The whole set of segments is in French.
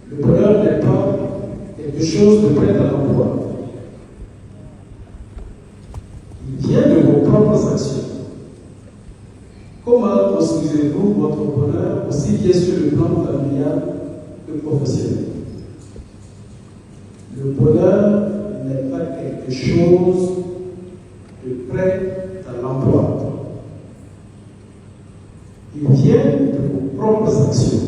Le bonheur n'est pas quelque chose de prêt à l'emploi. Il vient de vos propres actions. Comment construisez-vous votre bonheur aussi bien sur le plan familial que professionnel? Le bonheur n'est pas quelque chose de prêt à l'emploi. Il vient de vos propres actions.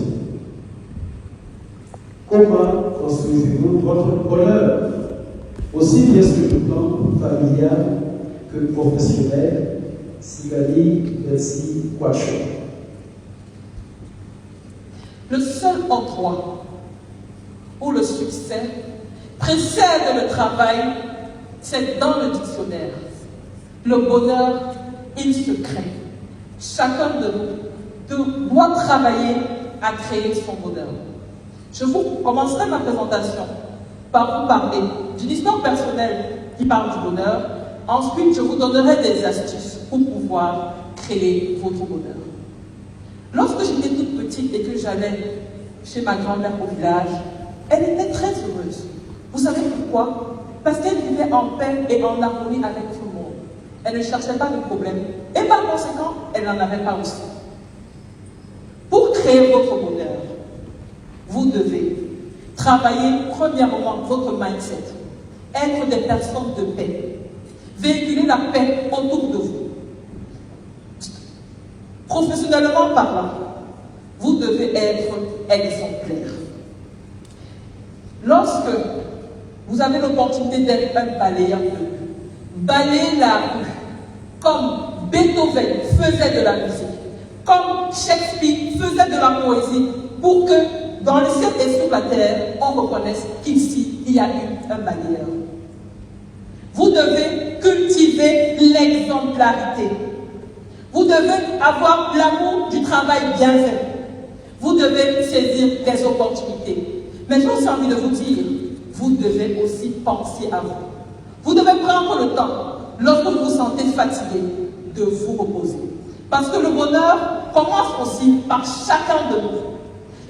Comment construisez-vous votre bonheur aussi bien sur le plan familial que professionnel? Sigali Bessi Kwacho. Le seul endroit où le succès précède le travail, c'est dans le dictionnaire. Le bonheur, il se crée. Chacun de nous doit travailler à créer son bonheur. Je vous commencerai ma présentation par vous parler d'une histoire personnelle qui parle du bonheur. Ensuite, je vous donnerai des astuces pour pouvoir créer votre bonheur. Lorsque j'étais toute petite et que j'allais chez ma grand-mère au village, elle était très heureuse. Vous savez pourquoi? Parce qu'elle vivait en paix et en harmonie avec tout le monde. Elle ne cherchait pas de problème. Et par conséquent, elle n'en avait pas aussi. Pour créer votre bonheur, vous devez travailler premièrement votre mindset, être des personnes de paix, véhiculer la paix autour de vous. Professionnellement parlant, vous devez être exemplaire. Lorsque vous avez l'opportunité d'être un balayeur de rue, balayer la rue, comme Beethoven faisait de la musique, comme Shakespeare faisait de la poésie, pour que dans le ciel et sur la terre, on reconnaisse qu'ici, il y a eu un balayeur. Vous devez cultiver l'exemplarité. Vous devez avoir l'amour du travail bien fait. Vous devez saisir les opportunités. Mais j'ai aussi envie de vous dire, vous devez aussi penser à vous. Vous devez prendre le temps, lorsque vous vous sentez fatigué, de vous reposer. Parce que le bonheur commence aussi par chacun de nous.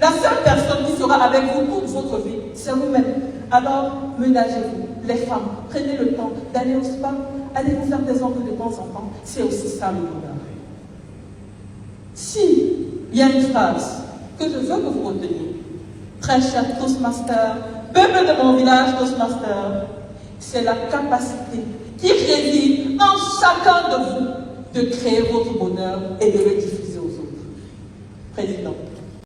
La seule personne qui sera avec vous toute votre vie, c'est vous-même. Alors, ménagez-vous. Les femmes, prenez le temps d'aller au spa, allez vous faire des ongles de temps en temps. C'est aussi ça le bonheur. Si il y a une phrase que je veux que vous reteniez, très cher Toastmaster, peuple de mon village Toastmaster, c'est la capacité qui réside en chacun de vous de créer votre bonheur et de le diffuser aux autres. Président.